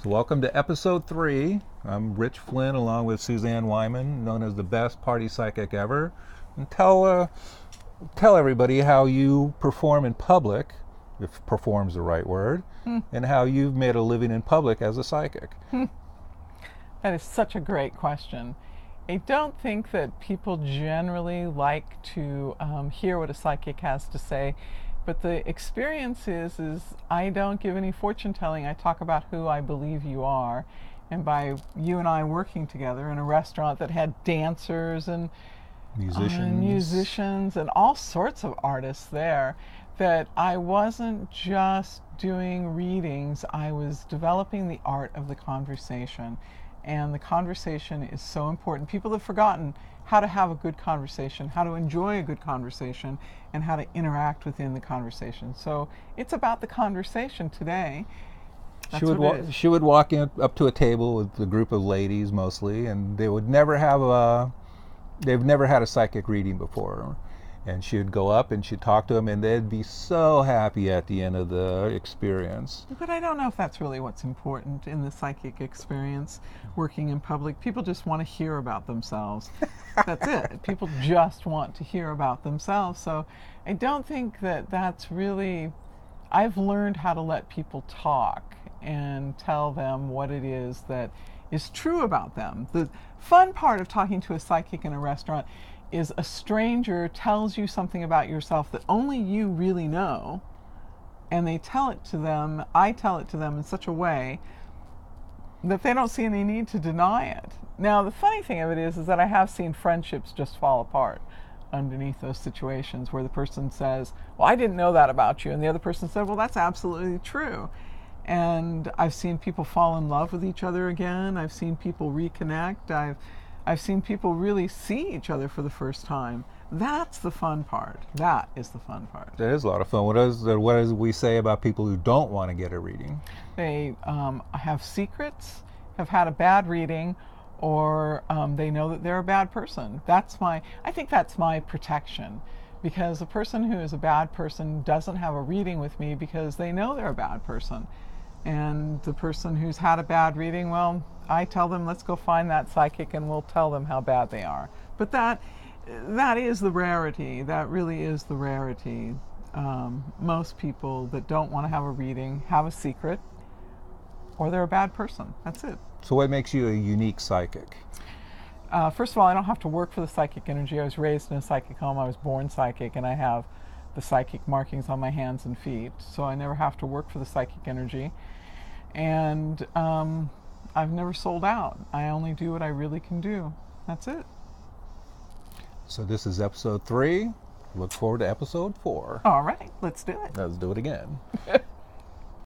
So welcome to episode 3. I'm Rich Flynn along with Suzanne Wyman, known as the best party psychic ever. And tell everybody how you perform in public, if perform's the right word, and how you've made a living in public as a psychic. That is such a great question. I don't think that people generally like to hear what a psychic has to say, but the experience is I don't give any fortune telling. I talk about who I believe you are. And by you and I working together in a restaurant that had dancers and Musicians. musicians and all sorts of artists there, that I wasn't just doing readings, I was developing the art of the conversation. And the conversation is so important. People have forgotten how to have a good conversation, how to enjoy a good conversation, and how to interact within the conversation. So it's about the conversation today. That's what it is. She would walk in up to a table with a group of ladies mostly, and they've never had a psychic reading before. And she'd go up and she'd talk to them, and they'd be so happy at the end of the experience. But I don't know if that's really what's important in the psychic experience, working in public. People just want to hear about themselves. That's it. People just want to hear about themselves. So I don't think that that's really. I've learned how to let people talk and tell them what it is that is true about them. The fun part of talking to a psychic in a restaurant is a stranger tells you something about yourself that only you really know, and they tell it to them, I tell it to them in such a way that they don't see any need to deny it. Now, the funny thing of it is that I have seen friendships just fall apart underneath those situations where the person says, well, I didn't know that about you, and the other person said, well, that's absolutely true. And I've seen people fall in love with each other again. I've seen people reconnect. I've seen people really see each other for the first time. That's the fun part. That is the fun part. That is a lot of fun. What does we say about people who don't want to get a reading? They have secrets, have had a bad reading, or they know that they're a bad person. I think that's my protection, because a person who is a bad person doesn't have a reading with me because they know they're a bad person. And the person who's had a bad reading, well, I tell them, let's go find that psychic and we'll tell them how bad they are. But that is the rarity. That really is the rarity. Most people that don't want to have a reading have a secret, or they're a bad person. That's it. So what makes you a unique psychic? First of all, I don't have to work for the psychic energy. I was raised in a psychic home. I was born psychic, and I have the psychic markings on my hands and feet. So I never have to work for the psychic energy. And I've never sold out. I only do what I really can do. That's it. So this is episode 3. Look forward to episode 4. All right, let's do it. Let's do it again.